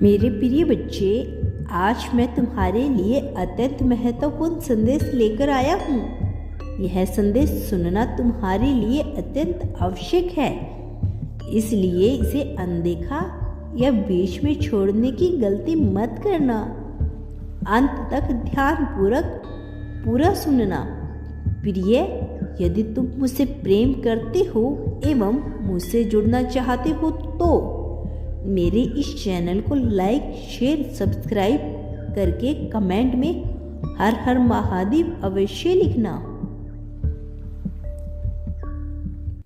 मेरे प्रिय बच्चे, आज मैं तुम्हारे लिए अत्यंत महत्वपूर्ण संदेश लेकर आया हूँ। यह संदेश सुनना तुम्हारे लिए अत्यंत आवश्यक है, इसलिए इसे अनदेखा या बीच में छोड़ने की गलती मत करना। अंत तक ध्यानपूर्वक पूरा सुनना। प्रिय, यदि तुम मुझसे प्रेम करते हो एवं मुझसे जुड़ना चाहते हो तो मेरे इस चैनल को लाइक, शेयर, सब्सक्राइब करके कमेंट में हर हर महादेव अवश्य लिखना।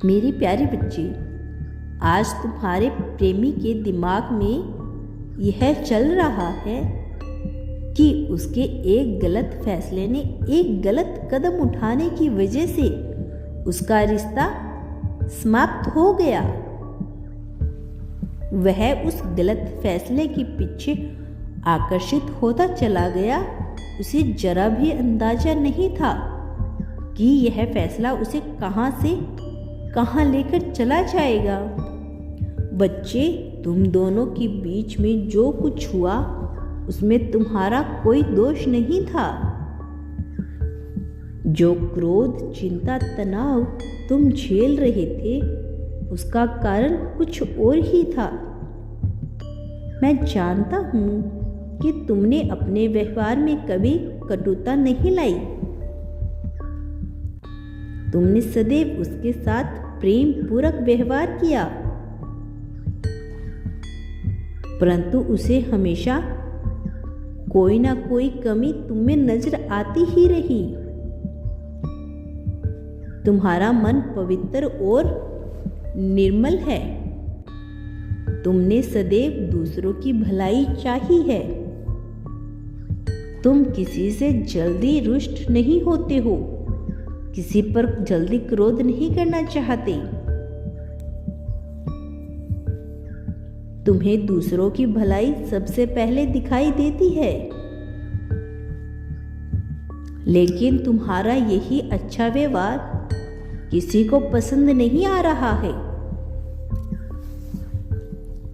मेरे प्यारे बच्चे, आज तुम्हारे प्रेमी के दिमाग में यह चल रहा है कि उसके एक गलत फैसले ने, एक गलत कदम उठाने की वजह से उसका रिश्ता समाप्त हो गया। वह उस गलत फैसले के पीछे आकर्षित होता चला गया। उसे जरा भी अंदाजा नहीं था कि यह फैसला उसे कहां से कहां लेकर चला जाएगा। बच्चे, तुम दोनों के बीच में जो कुछ हुआ उसमें तुम्हारा कोई दोष नहीं था। जो क्रोध, चिंता, तनाव तुम झेल रहे थे उसका कारण कुछ और ही था। मैं जानता हूँ कि तुमने अपने व्यवहार में कभी कटुता नहीं लाई। तुमने सदैव उसके साथ प्रेम पूर्वक व्यवहार किया, परंतु उसे हमेशा कोई ना कोई कमी तुम्हें नजर आती ही रही। तुम्हारा मन पवित्र और निर्मल है। तुमने सदैव दूसरों की भलाई चाही है। तुम किसी से जल्दी रुष्ट नहीं होते हो, किसी पर जल्दी क्रोध नहीं करना चाहते। तुम्हें दूसरों की भलाई सबसे पहले दिखाई देती है, लेकिन तुम्हारा यही अच्छा व्यवहार किसी को पसंद नहीं आ रहा है।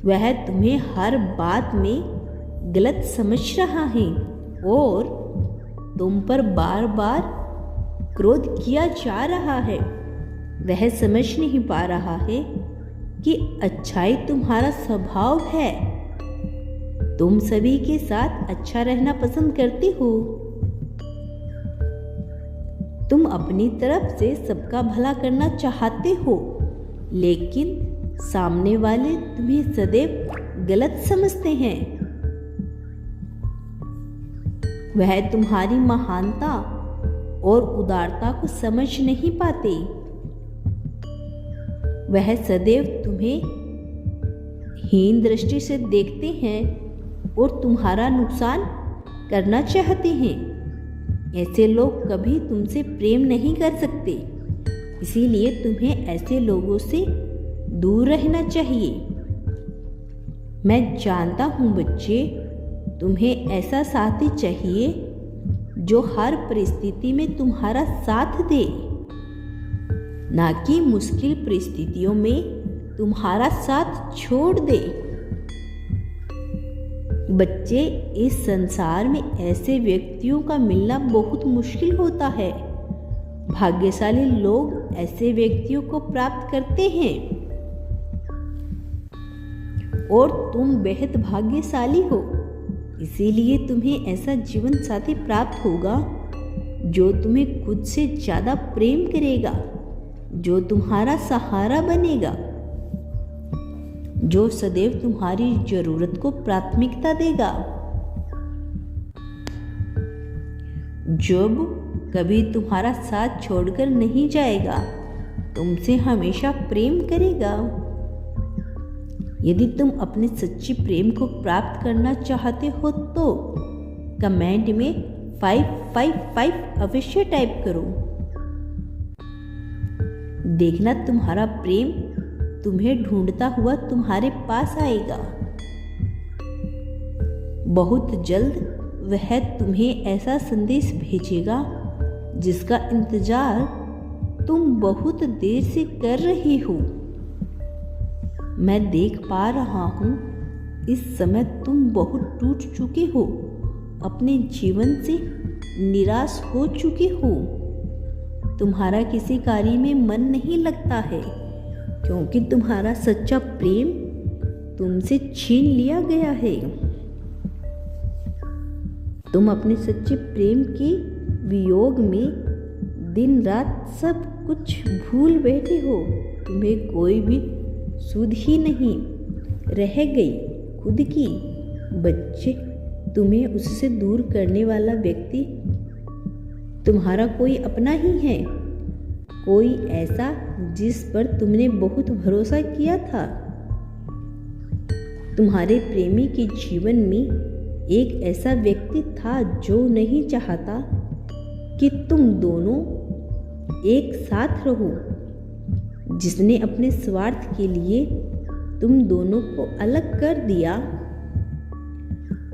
वह तुम्हें हर बात में गलत समझ रहा है और तुम पर बार बार क्रोध किया जा रहा है। वह समझ नहीं पा रहा है कि अच्छाई तुम्हारा स्वभाव है। तुम सभी के साथ अच्छा रहना पसंद करते हो। तुम अपनी तरफ से सबका भला करना चाहते हो, लेकिन सामने वाले तुम्हें सदैव गलत समझते हैं। वह तुम्हारी महानता और उदारता को समझ नहीं पाते। वह सदैव तुम्हें हीन दृष्टि से देखते हैं और तुम्हारा नुकसान करना चाहते हैं। ऐसे लोग कभी तुमसे प्रेम नहीं कर सकते, इसीलिए तुम्हें ऐसे लोगों से दूर रहना चाहिए। मैं जानता हूँ बच्चे, तुम्हें ऐसा साथी चाहिए जो हर परिस्थिति में तुम्हारा साथ दे, ना कि मुश्किल परिस्थितियों में तुम्हारा साथ छोड़ दे। बच्चे, इस संसार में ऐसे व्यक्तियों का मिलना बहुत मुश्किल होता है। भाग्यशाली लोग ऐसे व्यक्तियों को प्राप्त करते हैं और तुम बेहद भाग्यशाली हो। इसीलिए तुम्हें ऐसा जीवन साथी प्राप्त होगा जो तुम्हें खुद से ज़्यादा प्रेम करेगा, जो तुम्हारा सहारा बनेगा, जो सदैव तुम्हारी जरूरत को प्राथमिकता देगा, जब कभी तुम्हारा साथ छोड़कर नहीं जाएगा, तुमसे हमेशा प्रेम करेगा। यदि तुम अपने सच्ची प्रेम को प्राप्त करना चाहते हो तो कमेंट में 555 अवश्य टाइप करो। देखना, तुम्हारा प्रेम तुम्हें ढूंढता हुआ तुम्हारे पास आएगा। बहुत जल्द वह तुम्हें ऐसा संदेश भेजेगा जिसका इंतजार तुम बहुत देर से कर रही हो। मैं देख पा रहा हूँ इस समय तुम बहुत टूट चुके हो, अपने जीवन से निराश हो चुके हो। तुम्हारा किसी कार्य में मन नहीं लगता है क्योंकि तुम्हारा सच्चा प्रेम तुमसे छीन लिया गया है। तुम अपने सच्चे प्रेम के वियोग में दिन रात सब कुछ भूल बैठे हो। तुम्हें कोई भी सुध ही नहीं रह गई खुद की। बच्चे, तुम्हें उससे दूर करने वाला व्यक्ति तुम्हारा कोई अपना ही है, कोई ऐसा जिस पर तुमने बहुत भरोसा किया था। तुम्हारे प्रेमी के जीवन में एक ऐसा व्यक्ति था जो नहीं चाहता कि तुम दोनों एक साथ रहो, जिसने अपने स्वार्थ के लिए तुम दोनों को अलग कर दिया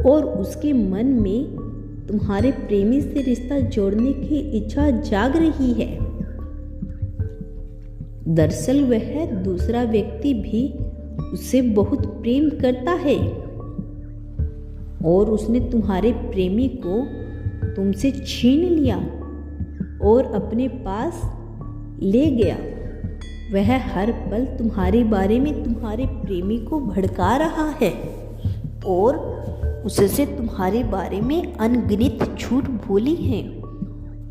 और उसके मन में तुम्हारे प्रेमी से रिश्ता जोड़ने की इच्छा जाग रही है। दरअसल वह दूसरा व्यक्ति भी उससे बहुत प्रेम करता है और उसने तुम्हारे प्रेमी को तुमसे छीन लिया और अपने पास ले गया। वह हर पल तुम्हारे बारे में तुम्हारे प्रेमी को भड़का रहा है और उससे तुम्हारे बारे में अनगिनत झूठ बोली है।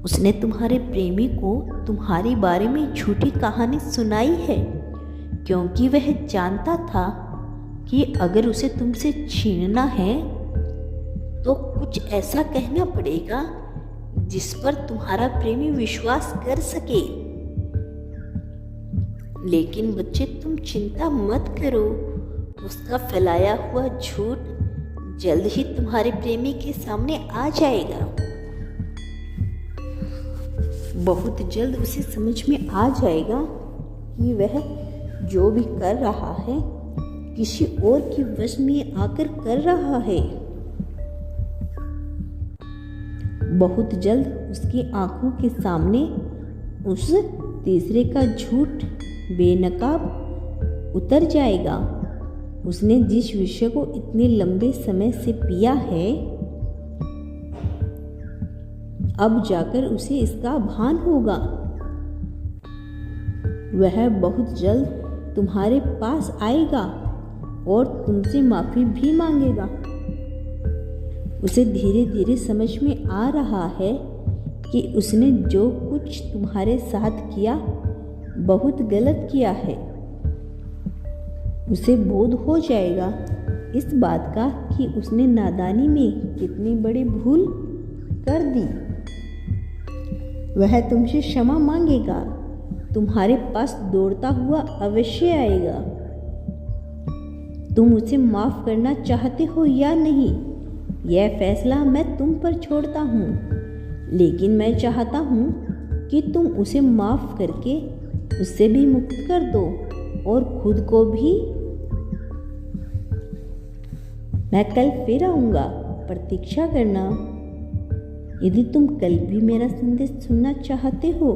उसने तुम्हारे प्रेमी को तुम्हारे बारे में झूठी कहानी सुनाई है क्योंकि वह जानता था कि अगर उसे तुमसे छीनना है तो कुछ ऐसा कहना पड़ेगा जिस पर तुम्हारा प्रेमी विश्वास कर सके। लेकिन बच्चे, तुम चिंता मत करो, उसका फैलाया हुआ झूठ जल्द ही तुम्हारे प्रेमी के सामने आ जाएगा। बहुत जल्द उसे समझ में आ जाएगा कि वह जो भी कर रहा है किसी और के वश में आकर कर रहा है। बहुत जल्द उसकी आंखों के सामने उस तीसरे का झूठ बेनकाब उतर जाएगा। उसने जिस विषय को इतने लंबे समय से पिया है, अब जाकर उसे इसका भान होगा। वह बहुत जल्द तुम्हारे पास आएगा और तुमसे माफी भी मांगेगा। उसे धीरे धीरे समझ में आ रहा है कि उसने जो कुछ तुम्हारे साथ किया बहुत गलत किया है। उसे बोध हो जाएगा इस बात का कि उसने नादानी में कितनी बड़ी भूल कर दी। वह तुमसे क्षमा मांगेगा, तुम्हारे पास दौड़ता हुआ अवश्य आएगा। तुम उसे माफ करना चाहते हो या नहीं, यह फैसला मैं तुम पर छोड़ता हूँ, लेकिन मैं चाहता हूँ कि तुम उसे माफ करके उससे भी मुक्त कर दो और खुद को भी। मैं कल फिर आऊँगा, प्रतीक्षा करना। यदि तुम कल भी मेरा संदेश सुनना चाहते हो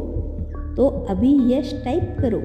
तो अभी यस टाइप करो।